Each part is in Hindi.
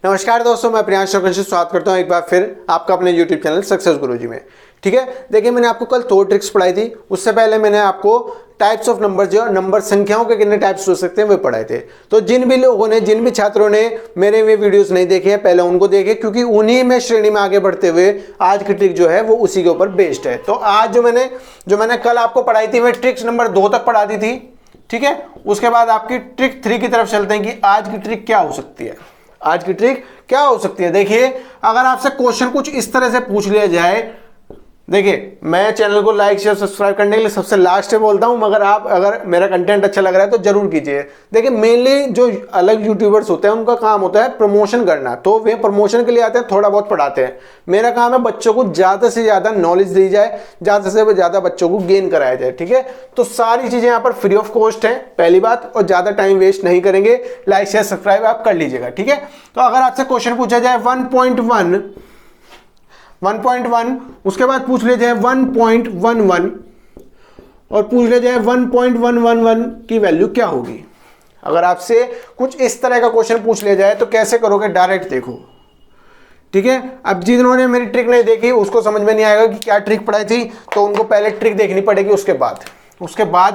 नमस्कार दोस्तों, मैं प्रियांश चौकसी स्वागत करता हूं एक बार फिर आपका अपने YouTube चैनल सक्सेस गुरुजी में। ठीक है, देखिए मैंने आपको कल 2 ट्रिक्स पढ़ाई थी। उससे पहले मैंने आपको टाइप्स ऑफ नंबर जो नंबर संख्याओं के कितने टाइप्स हो सकते हैं वे पढ़ाए थे। तो जिन भी छात्रों ने मेरे वे वीडियोस नहीं देखे हैं पहले उनको देखे, क्योंकि उन्हीं में श्रेणी में आगे बढ़ते हुए आज की ट्रिक जो है वो उसी के ऊपर बेस्ड है। तो आज जो मैंने कल आपको पढ़ाई थी मैं ट्रिक्स नंबर 2 तक पढ़ा दी थी। ठीक है, उसके बाद आपकी ट्रिक 3 की तरफ चलते हैं कि आज की ट्रिक क्या हो सकती है। आज की ट्रिक क्या हो सकती है, देखिए अगर आपसे क्वेश्चन कुछ इस तरह से पूछ लिया जाए, देखिए मैं चैनल को लाइक शेयर सब्सक्राइब करने के लिए सबसे लास्ट में बोलता हूं, मगर आप अगर मेरा कंटेंट अच्छा लग रहा है तो जरूर कीजिए। देखिए मेनली जो अलग यूट्यूबर्स होते हैं उनका काम होता है प्रमोशन करना, तो वे प्रमोशन के लिए आते हैं, थोड़ा बहुत पढ़ाते हैं। मेरा काम है बच्चों को ज्यादा से ज्यादा नॉलेज दी जाए, ज्यादा से ज्यादा बच्चों को गेन कराया जाए। ठीक है, तो सारी चीजें यहाँ पर फ्री ऑफ कॉस्ट है पहली बात, और ज्यादा टाइम वेस्ट नहीं करेंगे। लाइक शेयर सब्सक्राइब आप कर लीजिएगा। ठीक है, तो अगर आपसे क्वेश्चन पूछा जाए 1.1, उसके बाद पूछ ले जाए 1.11 और पूछ ले जाए 1.111 की वैल्यू क्या होगी। अगर आपसे कुछ इस तरह का क्वेश्चन पूछ लिया जाए तो कैसे करोगे, डायरेक्ट देखो। ठीक है, अब जिन्होंने मेरी ट्रिक नहीं देखी उसको समझ में नहीं आएगा कि क्या ट्रिक पढ़ाई थी, तो उनको पहले ट्रिक देखनी पड़ेगी, उसके बाद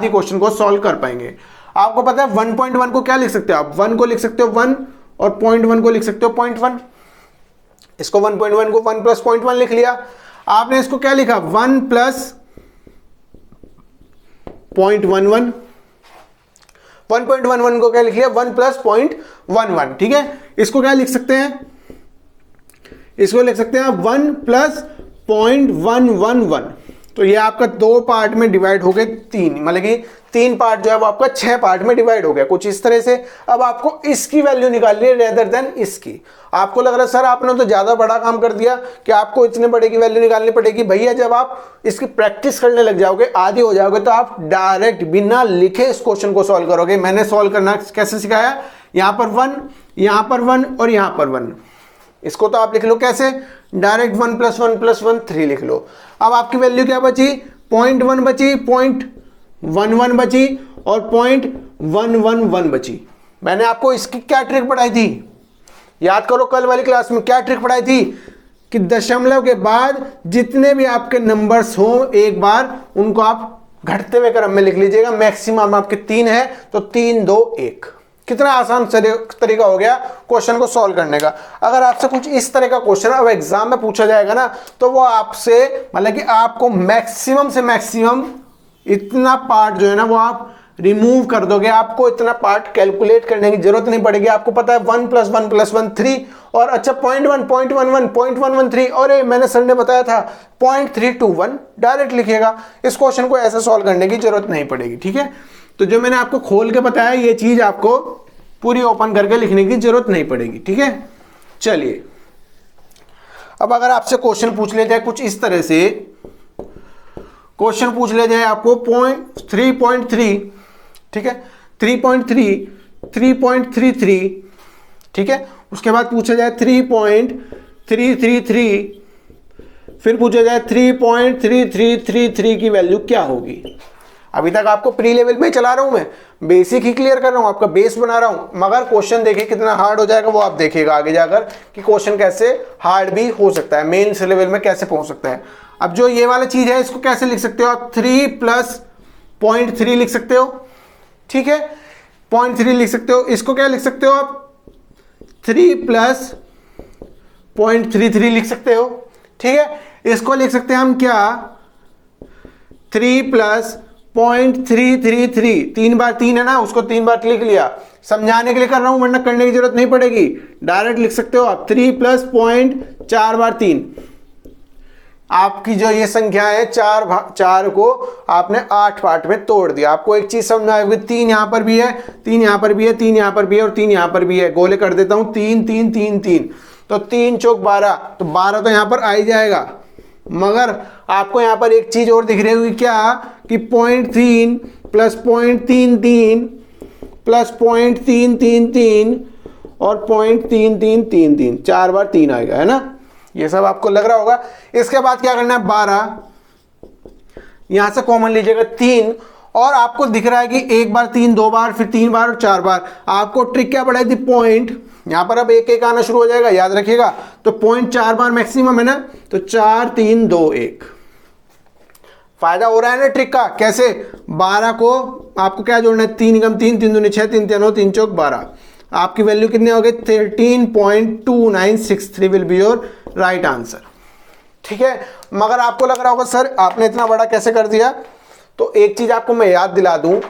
ही क्वेश्चन को सॉल्व कर पाएंगे। आपको पता है 1.1 को क्या लिख सकते हो आप, 1 को लिख सकते हो 1 और 0.1 को लिख सकते हो 0.1। इसको 1.1 को 1 प्लस 0.1 लिख लिया। आपने इसको क्या लिखा 1 प्लस 0.11, 1.11 को क्या लिख लिया 1 प्लस 0.11। ठीक है, इसको क्या लिख सकते हैं, इसको लिख सकते हैं 1 प्लस 0.111। तो ये आपका 2 पार्ट में डिवाइड हो गए 3, मतलब कि 3 पार्ट जो है वो आपका 6 पार्ट में डिवाइड हो गया कुछ इस तरह से। अब आपको इसकी वैल्यू निकालनी है रेदर देन इसकी। आपको लग रहा है सर आपने तो ज्यादा बड़ा काम कर दिया कि आपको इतने बड़े की वैल्यू निकालनी पड़ेगी। भैया जब आप इसकी प्रैक्टिस करने लग जाओगे, आदी हो जाओगे, तो आप डायरेक्ट बिना लिखे इस क्वेश्चन को सॉल्व करोगे। मैंने सॉल्व करना कैसे सिखाया, यहां पर 1, यहां पर 1 और यहां पर 1। इसको तो आप लिख लो कैसे, डायरेक्ट 1 प्लस 1 प्लस 1 3 लिख लो। अब आपकी वैल्यू क्या बची, 0.1 बची, 0.11 बची और 0.111 बची। मैंने आपको इसकी क्या ट्रिक पढ़ाई थी, याद करो कल वाली क्लास में क्या ट्रिक पढ़ाई थी कि दशमलव के बाद जितने भी आपके नंबर्स हो एक बार उनको आप घटते हुए क्रम में लिख लीजिएगा। मैक्सिमम आपके 3 है तो 3 2 1। कितना आसान तरीका हो गया क्वेश्चन को सॉल्व करने का। अगर आपसे कुछ इस तरह का क्वेश्चन अब एग्जाम में पूछा जाएगा ना, तो वो आपसे मतलब कि आपको मैक्सिमम से मैक्सिमम इतना पार्ट जो है ना वो आप रिमूव कर दोगे। आपको इतना पार्ट कैलकुलेट करने की जरूरत नहीं पड़ेगी। आपको पता है 1 प्लस 1 प्लस 1 3, और अच्छा 0.1 0.11 0.113, और मैंने सर ने बताया था 0.321 डायरेक्ट लिखिएगा। इस क्वेश्चन को ऐसे सॉल्व करने की जरूरत नहीं पड़ेगी। ठीक है, तो जो मैंने आपको खोल के बताया ये चीज आपको पूरी ओपन करके लिखने की जरूरत नहीं पड़ेगी। ठीक है, चलिए अब अगर आपसे क्वेश्चन पूछ ले जाए कुछ इस तरह से, क्वेश्चन पूछ ले जाए आपको 3.3, ठीक है 3.3, 3.33, ठीक है, उसके बाद पूछा जाए 3.333, फिर पूछा जाए 3.3333 की वैल्यू क्या होगी। अभी तक आपको प्री लेवल में चला रहा हूं, मैं बेसिक ही क्लियर कर रहा हूं, आपका बेस बना रहा हूं, मगर क्वेश्चन देखिए कितना हार्ड हो जाएगा वो आप देखिएगा आगे जाकर कि क्वेश्चन कैसे हार्ड भी हो सकता है, मेन लेवल में कैसे पहुंच सकता है। अब जो ये वाला चीज है इसको कैसे लिख सकते हो आप, 3 प्लस 0.3 लिख सकते हो। ठीक है, 0.3 लिख सकते हो। इसको क्या लिख सकते हो आप, 3 प्लस 0.33 लिख सकते हो। ठीक है, इसको लिख सकते हैं हम क्या, 3 प्लस 0.333, 3 बार 3 है ना, उसको 3 बार लिख लिया। समझाने के लिए कर रहा हूं वरना करने की जरूरत नहीं पड़ेगी, डायरेक्ट लिख सकते हो आप 3 प्लस 0.4 बार 3। आपकी जो ये संख्या है 4 को आपने 8 पार्ट में तोड़ दिया। आपको एक चीज समझ में आएगी, 3 यहां पर भी है, 3 यहां पर भी है, 3 यहां पर भी है और 3 यहां पर भी है। गोले कर देता हूं 3 3 3 3, तो 3 चौक 12, तो 12 तो यहां पर आ ही जाएगा। मगर आपको यहां पर एक चीज और दिख रही होगी क्या, कि 0.3 प्लस 0.33 प्लस 0.333 और 0.3333, 4 बार 3 आएगा, है ना। ये सब आपको लग रहा होगा। इसके बाद क्या करना है, 12 यहां से कॉमन लीजिएगा 3, और आपको दिख रहा है कि 1 बार 3, 2 बार, फिर 3 बार और 4 बार। आपको ट्रिक क्या पढ़ाई थी, यहाँ पर अब एक एक आना शुरू हो जाएगा, याद रखिएगा। तो 0.4 बार मैक्सिमम है ना, तो 4 3 2 1। फायदा हो रहा है ना ट्रिक का। कैसे? 12 को आपको क्या जोड़ना है, 3 × 3 3 दूनी 6, 3 3 9 3 चौक 12। आपकी वैल्यू कितनी हो गई? 13.2963 will be your right answer. ठीक है, मगर आपको लग रहा होगा सर आपने इतना बड़ा कैसे कर दिया, तो एक चीज आपको मैं याद दिला दूं,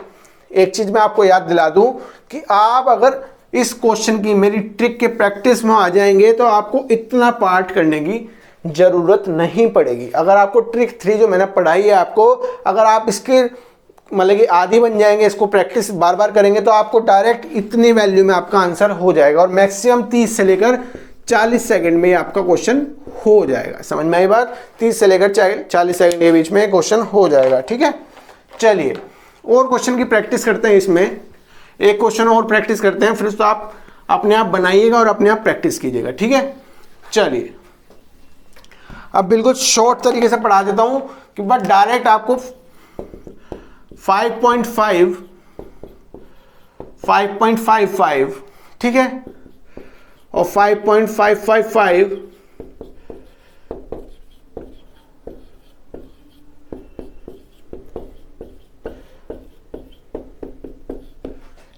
एक चीज मैं आपको याद दिला दूं कि आप अगर इस क्वेश्चन की मेरी ट्रिक के प्रैक्टिस में आ जाएंगे तो आपको इतना पार्ट करने की जरूरत नहीं पड़ेगी। अगर आपको ट्रिक 3 जो मैंने पढ़ाई है आपको, अगर आप इसके मतलब कि आदी बन जाएंगे, इसको प्रैक्टिस बार बार करेंगे, तो आपको डायरेक्ट इतनी वैल्यू में आपका आंसर हो जाएगा और मैक्सिमम 30 से लेकर 40 सेकंड में आपका क्वेश्चन हो जाएगा। समझ में आई बात? 30 से लेकर 40 सेकंड के बीच में क्वेश्चन हो जाएगा। ठीक है, चलिए और क्वेश्चन की प्रैक्टिस करते हैं। इसमें एक क्वेश्चन और प्रैक्टिस करते हैं, फिर तो आप अपने आप बनाइएगा और अपने आप प्रैक्टिस कीजिएगा। ठीक है, चलिए अब बिल्कुल शॉर्ट तरीके से पढ़ा देता हूं कि बस डायरेक्ट आपको 5.55 ठीक है और 5.555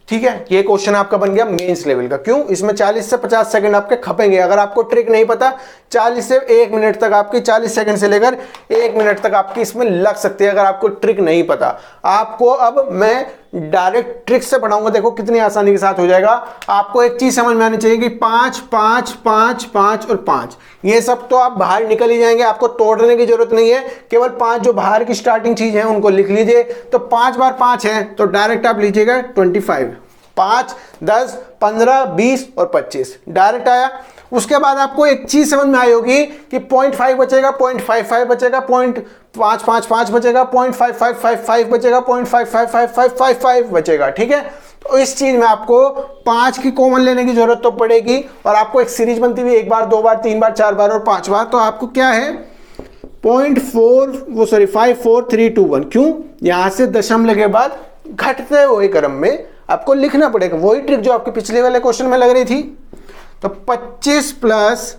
ठीक है। ये क्वेश्चन आपका बन गया मेंस लेवल का। क्यों? इसमें 40 से 50 सेकंड आपके खपेंगे। अगर आपको ट्रिक नहीं पता 40 से 1 मिनट तक आपकी 40 सेकंड से लेकर 1 मिनट तक आपकी इसमें लग सकती है अगर आपको ट्रिक नहीं पता। आपको अब मैं डायरेक्ट ट्रिक से पढ़ाऊंगा, देखो कितनी आसानी के साथ हो जाएगा। आपको एक चीज समझ में आनी चाहिए कि 5 5 5 5 और 5 ये सब तो आप बाहर निकल ही जाएंगे, आपको तोड़ने की जरूरत नहीं है। केवल 5 जो बाहर की स्टार्टिंग चीज है उनको लिख लीजिए। तो 5 बार 5 है तो डायरेक्ट आप लीजिएगा 25, 5 10 15 20 और 25 डायरेक्ट आया। उसके बाद आपको एक चीज समझ में आई होगी कि 0.5 बचेगा, 0.55 बचेगा, 0.555 बचेगा, 0.5555 बचेगा, 0.555555 बचेगा। ठीक है, तो इस चीज में आपको 5 की कॉमन लेने की जरूरत तो पड़ेगी और आपको एक सीरीज बनती हुई 1 बार 2 बार 3 बार 4 बार और 5 बार। तो आपको क्या है 54321। क्यों? यहां से दशमलव के बाद घटते हुए क्रम में आपको लिखना पड़ेगा। वही ट्रिक जो आपके पिछले वाले क्वेश्चन में लग रही थी। तो 25 प्लस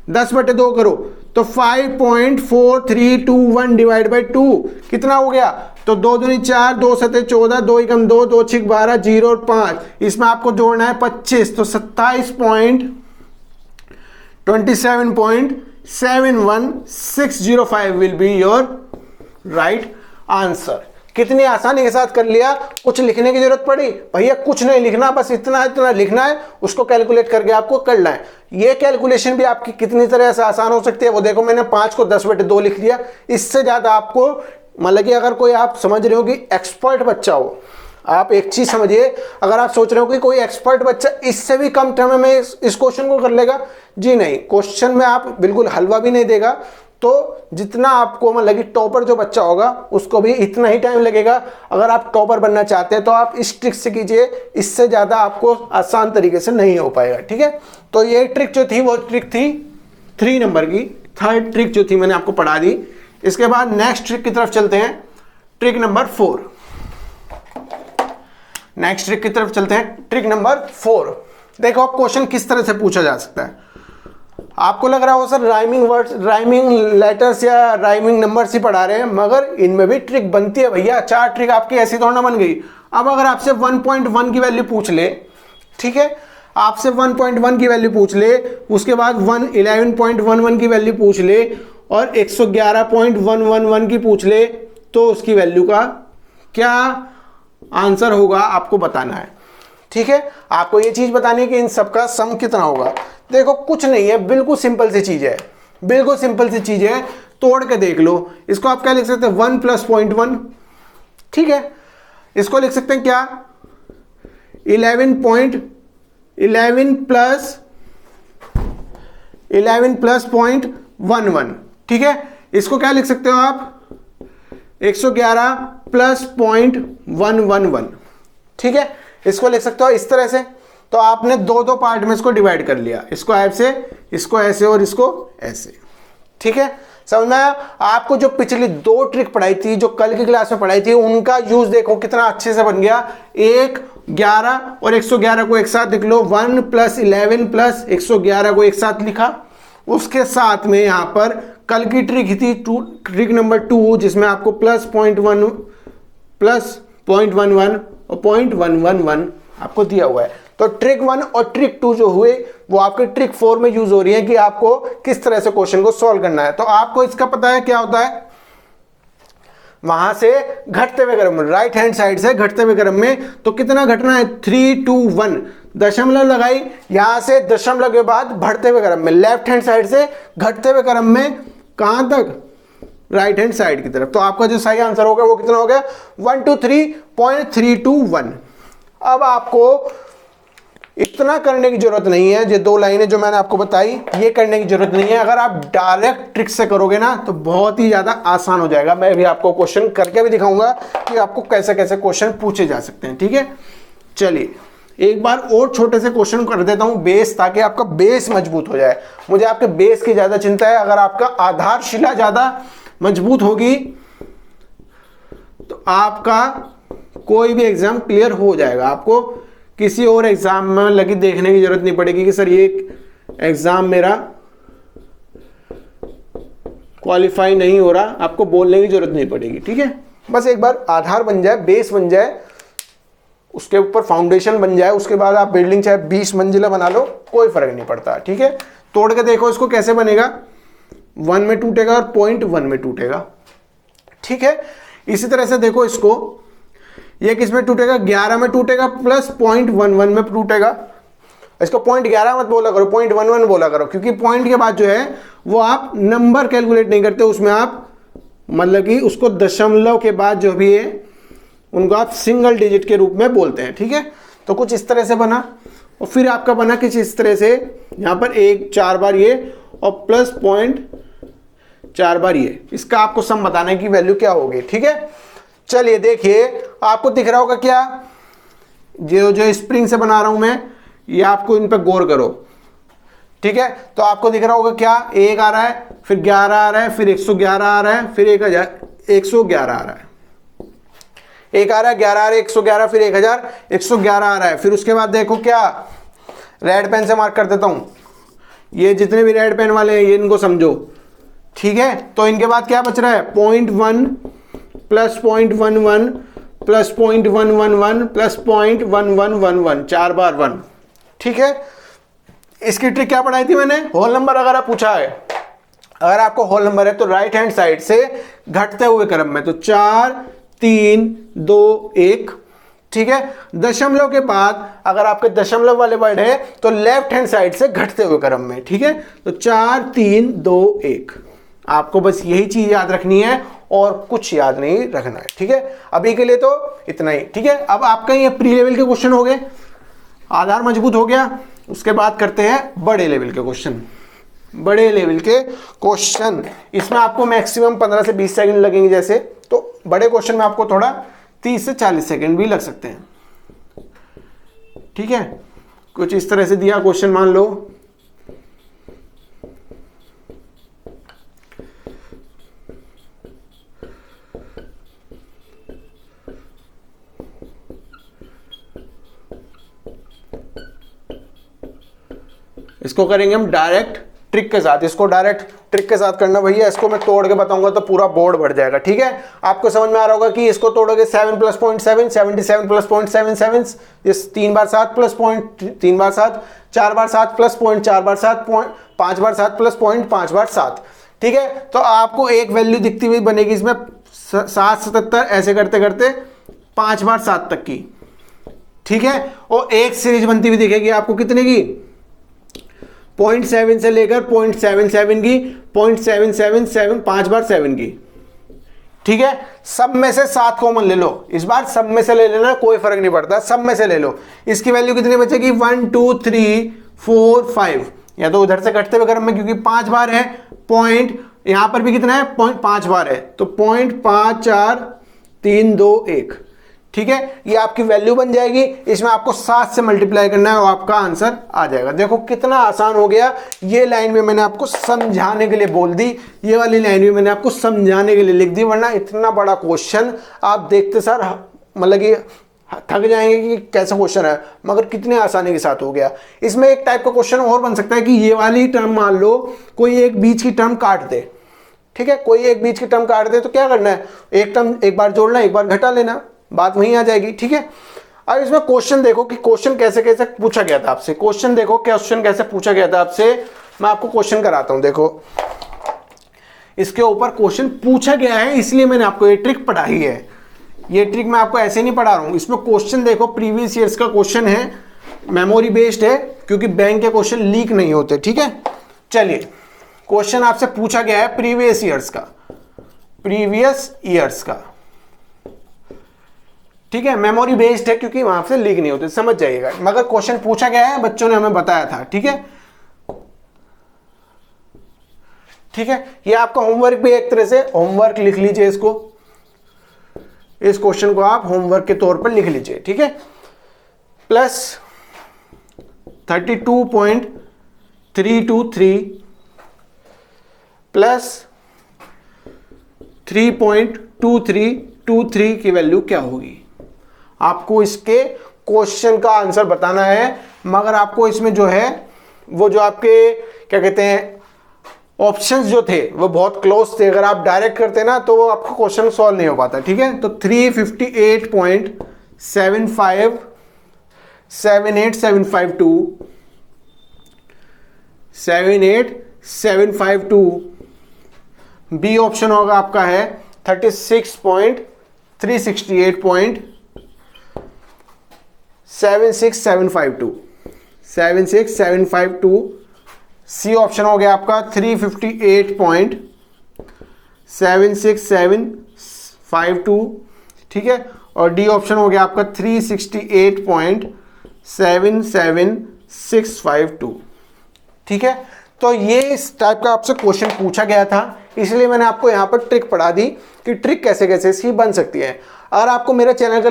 10/2 करो तो 5.4321 डिवाइड बाई 2 कितना हो गया? तो 2 दूनी 4, 2 7 14, 2 एकम 2, 2 6 12, 0 और 5। इसमें आपको जोड़ना है 25, तो 27.71605 will be your right answer. कितनी आसानी के साथ कर लिया। कुछ लिखने की जरूरत पड़ी? भैया कुछ नहीं लिखना, बस इतना इतना लिखना है, उसको कैलकुलेट करके आपको करना है। ये कैलकुलेशन भी आपकी कितनी तरह से आसान हो सकती है वो देखो। मैंने 5 को 10/2 लिख लिया। इससे ज्यादा आपको मतलब कि अगर कोई आप समझ रहे हो कि एक्सपर्ट बच्चा हो, आप एक चीज समझिए, अगर आप सोच रहे हो कि कोई एक्सपर्ट बच्चा इससे भी कम टाइम में इस क्वेश्चन को कर लेगा, जी नहीं। क्वेश्चन में आप बिल्कुल हलवा भी नहीं देगा। तो जितना आपको मतलब कि टॉपर जो बच्चा होगा उसको भी इतना ही टाइम लगेगा। अगर आप टॉपर बनना चाहते हैं तो आप इस ट्रिक से कीजिए, इससे ज्यादा आपको आसान तरीके से नहीं हो पाएगा। ठीक है, तो ये ट्रिक जो थी वो ट्रिक थी 3 नंबर की, थर्ड ट्रिक जो थी मैंने आपको पढ़ा दी। इसके बाद नेक्स्ट ट्रिक की तरफ चलते हैं, ट्रिक नंबर 4। नेक्स्ट ट्रिक की तरफ चलते हैं, ट्रिक नंबर 4। देखो अब क्वेश्चन किस तरह से पूछा जा सकता है। आपको लग रहा हो sir rhyming words, rhyming letters या राइमिंग नंबर्स ही पढ़ा रहे हैं, मगर इनमें भी ट्रिक बनती है भैया। 4 ट्रिक आपकी ऐसी थोड़ा ना बन गई। अब अगर आपसे 1.1 की वैल्यू पूछ ले, ठीक है, आपसे 1.1 की वैल्यू पूछ ले, उसके बाद 11.11 की वैल्यू पूछ ले और 111.111 की पूछ ले, तो उसकी वैल्यू का क्या आंसर होगा आपको बताना है। ठीक है, आपको ये चीज बतानी है कि इन सबका सम कितना होगा। देखो कुछ नहीं है, बिल्कुल सिंपल सी चीज है, बिल्कुल सिंपल सी चीज है, तोड़ के देख लो। इसको आप क्या लिख सकते हैं 1 + 0.1। ठीक है, इसको लिख सकते हैं क्या 11 प्लस 0.11। ठीक है, इसको क्या लिख सकते हो आप 111 प्लस 0.111। ठीक है, इसको लिख सकते हो इस तरह से। तो आपने 2 पार्ट में इसको डिवाइड कर लिया, इसको ऐसे, इसको ऐसे और इसको ऐसे। ठीक है, समझ में आया? आपको जो पिछली 2 ट्रिक पढ़ाई थी, जो कल की क्लास में पढ़ाई थी, उनका यूज देखो कितना अच्छे से बन गया। एक 11 और 111 को एक साथ लिख लो, 1 + 11 + 111 को एक साथ लिखा। उसके साथ में यहाँ पर कल की ट्रिक थी ट्रिक नंबर 2, जिसमें आपको +0.11 और 0.111 आपको दिया हुआ है। तो ट्रिक 1 और ट्रिक 2 जो हुए वो आपके ट्रिक 4 में यूज हो रही है कि आपको किस तरह से क्वेश्चन को सॉल्व करना है। तो आपको इसका पता है क्या होता है, वहां से घटते हुए क्रम में, राइट हैंड साइड से घटते हुए क्रम में, तो कितना घटना है 3 2 1, दशमलव लगाई, यहां से दशमलव के बाद बढ़ते हुए क्रम में, लेफ्ट हैंड साइड से घटते हुए क्रम में कहां तक, राइट हैंड साइड की तरफ। तो आपका जो सही आंसर होगा वो कितना हो गया 123.321। अब आपको इतना करने की जरूरत नहीं है, ये 2 लाइनें जो मैंने आपको बताई ये करने की जरूरत नहीं है। अगर आप डायरेक्ट ट्रिक से करोगे ना तो बहुत ही ज्यादा आसान हो जाएगा। मैं भी आपको क्वेश्चन करके भी दिखाऊंगा कि आपको कैसे कैसे क्वेश्चन पूछे जा सकते हैं, ठीक है। चलिए एक बार और छोटे से क्वेश्चन कर देता हूं बेस, ताकि आपका बेस मजबूत हो जाए। मुझे आपके बेस की ज्यादा चिंता है। अगर आपका आधारशिला ज्यादा मजबूत होगी तो आपका कोई भी एग्जाम क्लियर हो जाएगा। आपको किसी और एग्जाम में लगी देखने की जरूरत नहीं पड़ेगी कि सर ये एग्जाम मेरा क्वालिफाई नहीं हो रहा, आपको बोलने की जरूरत नहीं पड़ेगी, ठीक है। बस एक बार आधार बन जाए, बेस बन जाए, उसके ऊपर फाउंडेशन बन जाए, उसके बाद आप बिल्डिंग चाहे 20 मंजिला बना लो, कोई फर्क नहीं पड़ता, ठीक है। तोड़ के देखो इसको कैसे बनेगा, 1 में टूटेगा और 0.1 में टूटेगा, ठीक है। इसी तरह से देखो इसको, ये किस में टूटेगा, 11 में टूटेगा प्लस 0.11 में टूटेगा। इसको 0.11 मत बोला करो, 0.11 बोला करो, क्योंकि पॉइंट के बाद जो है वो आप नंबर कैलकुलेट नहीं करते, उसमें आप मतलब कि उसको दशमलव के बाद जो भी है उनको आप सिंगल डिजिट के रूप में बोलते हैं, ठीक है। तो कुछ इस तरह से बना, और फिर आपका बना कुछ इस तरह से, यहाँ पर 4 बार ये और प्लस 0.4 बार ये। इसका आपको सम बताने की वैल्यू क्या होगी, ठीक है। चलिए देखिए आपको दिख रहा होगा क्या, जो स्प्रिंग से बना रहा हूं मैं, ये आपको इन पे गौर करो, ठीक है। तो आपको दिख रहा होगा क्या, 1 आ रहा है, फिर 11 आ रहा है, फिर 111 आ रहा है, फिर 111 आ रहा है, 1 आ रहा है, 11 आ रहा है, 111, फिर 1000, 111 आ रहा है। फिर उसके बाद देखो क्या, रेड पेन से मार्क कर देता हूं, ये जितने भी रेड पेन वाले हैं ये इनको समझो, ठीक है। तो इनके बाद क्या बच रहा है, 0.1 प्लस 0.11 प्लस 0.111 प्लस 0.1111, 4 बार 1, ठीक है। इसकी ट्रिक क्या पढ़ाई थी मैंने, होल नंबर अगर आप पूछा है, अगर आपको होल नंबर है तो राइट हैंड साइड से घटते हुए क्रम में, तो 4 3 2 1, ठीक है। दशमलव के बाद अगर आपके दशमलव वाले वर्ड है तो लेफ्ट हैंड साइड से घटते हुए क्रम में, ठीक है। तो 4 3 2 1, आपको बस यही चीज याद रखनी है और कुछ याद नहीं रखना है, ठीक है। अभी के लिए तो इतना ही, ठीक है। अब आपका ये प्री लेवल के क्वेश्चन हो गए, आधार मजबूत हो गया। उसके बाद करते हैं बड़े लेवल के क्वेश्चन। बड़े लेवल के क्वेश्चन, इसमें आपको मैक्सिमम 15 से 20 सेकंड लगेंगे जैसे, तो बड़े क्वेश्चन में आपको थोड़ा 30 से 40 सेकंड भी लग सकते हैं, ठीक है। कुछ इस तरह से दिया क्वेश्चन, मान लो इसको करेंगे हम डायरेक्ट ट्रिक के साथ। इसको डायरेक्ट ट्रिक के साथ करना भैया, इसको मैं तोड़ के बताऊंगा तो पूरा बोर्ड बढ़ जाएगा, ठीक है। आपको समझ में आ रहा होगा कि इसको तोड़ोगे 7 + 0.7, 77 + 0.77, इस 3 बार 7 प्लस 3 बार 7, 4 बार 7 प्लस 0.4 बार 7, 5 बार 7 प्लस 0.5 बार 7, ठीक है। तो आपको एक वैल्यू दिखती हुई बनेगी इसमें 7 77, ऐसे करते करते 5 बार 7 तक की, ठीक है। और एक सीरीज बनती हुई दिखेगी आपको कितने की, 0.7 से लेकर 0.77 की, 0.777, 5 बार 7 की, ठीक है। सब में से 7 कॉमन ले लो, इस बार सब में से ले लेना, कोई फर्क नहीं पड़ता, सब में से ले लो। इसकी वैल्यू कितनी बचेगी, 1 2 3 4 5, या तो उधर से कटते हुए क्रम में, क्योंकि 5 बार है, पॉइंट यहां पर भी कितना है, 5 बार है, तो 0.5431, ठीक है। ये आपकी वैल्यू बन जाएगी। इसमें आपको 7 से मल्टीप्लाई करना है और आपका आंसर आ जाएगा। देखो कितना आसान हो गया। ये लाइन में मैंने आपको समझाने के लिए बोल दी, ये वाली लाइन भी मैंने आपको समझाने के लिए लिख दी, वरना इतना बड़ा क्वेश्चन आप देखते सर मतलब कि थक जाएंगे कि कैसा क्वेश्चन है, मगर कितने आसानी के साथ हो गया। इसमें एक टाइप का क्वेश्चन और बन सकता है कि ये वाली टर्म मान लो कोई एक बीच की टर्म काट दे, ठीक है, कोई एक बीच की टर्म काट दे तो क्या करना है, एक टर्म एक बार जोड़ना एक बार घटा लेना, बात वहीं आ जाएगी, ठीक है। अब इसमें क्वेश्चन देखो कि क्वेश्चन कैसे कैसे पूछा गया था आपसे, क्वेश्चन देखो क्वेश्चन कैसे पूछा गया था आपसे। मैं आपको क्वेश्चन कराता हूं, देखो इसके ऊपर क्वेश्चन पूछा गया है, इसलिए मैंने आपको ये ट्रिक पढ़ाई है। ये ट्रिक मैं आपको ऐसे नहीं पढ़ा रहा हूं। इसमें क्वेश्चन देखो प्रीवियस ईयर्स का क्वेश्चन है, मेमोरी बेस्ड है, क्योंकि बैंक के क्वेश्चन लीक नहीं होते, ठीक है। चलिए क्वेश्चन आपसे पूछा गया है प्रीवियस ईयर्स का, प्रीवियस ईयर्स का, ठीक है, मेमोरी बेस्ड है क्योंकि वहां से लीक नहीं होते, समझ जाइएगा। मगर क्वेश्चन पूछा गया है, बच्चों ने हमें बताया था, ठीक है, ठीक है। ये आपका होमवर्क भी एक तरह से, होमवर्क लिख लीजिए इसको, इस क्वेश्चन को आप होमवर्क के तौर पर लिख लीजिए, ठीक है। प्लस 32.323 प्लस 3.2323 की वैल्यू क्या होगी, आपको इसके क्वेश्चन का आंसर बताना है। मगर आपको इसमें जो है वो जो आपके क्या कहते हैं ऑप्शंस जो थे वो बहुत क्लोज थे, अगर आप डायरेक्ट करते ना तो वो आपको क्वेश्चन सॉल्व नहीं हो पाता, ठीक है। तो 358.75 78752 78752, बी ऑप्शन होगा आपका है 36.368.76752 76752, सी ऑप्शन हो गया आपका 358.76752, ठीक है। और डी ऑप्शन हो गया आपका 368.77652, ठीक है। तो ये इस टाइप का आपसे क्वेश्चन पूछा गया था, इसलिए मैंने आपको यहाँ पर ट्रिक पढ़ा दी कि ट्रिक कैसे कैसे सी बन सकती है। अगर आपको मेरे चैनल का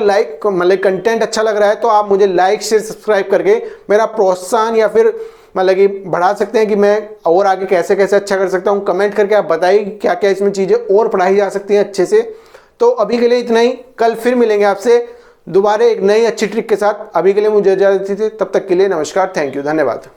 मतलब कंटेंट अच्छा लग रहा है तो आप मुझे लाइक शेयर सब्सक्राइब करके मेरा प्रोत्साहन या फिर मतलब कि बढ़ा सकते हैं कि मैं और आगे कैसे कैसे अच्छा कर सकता हूँ। कमेंट करके आप बताइए क्या क्या इसमें चीज़ें और पढ़ाई जा सकती हैं अच्छे से। तो अभी के लिए इतना ही, कल फिर मिलेंगे आपसे दोबारा एक नई अच्छी ट्रिक के साथ। अभी के लिए मुझे इजाज़त दीजिए, तब तक के लिए नमस्कार, थैंक यू, धन्यवाद।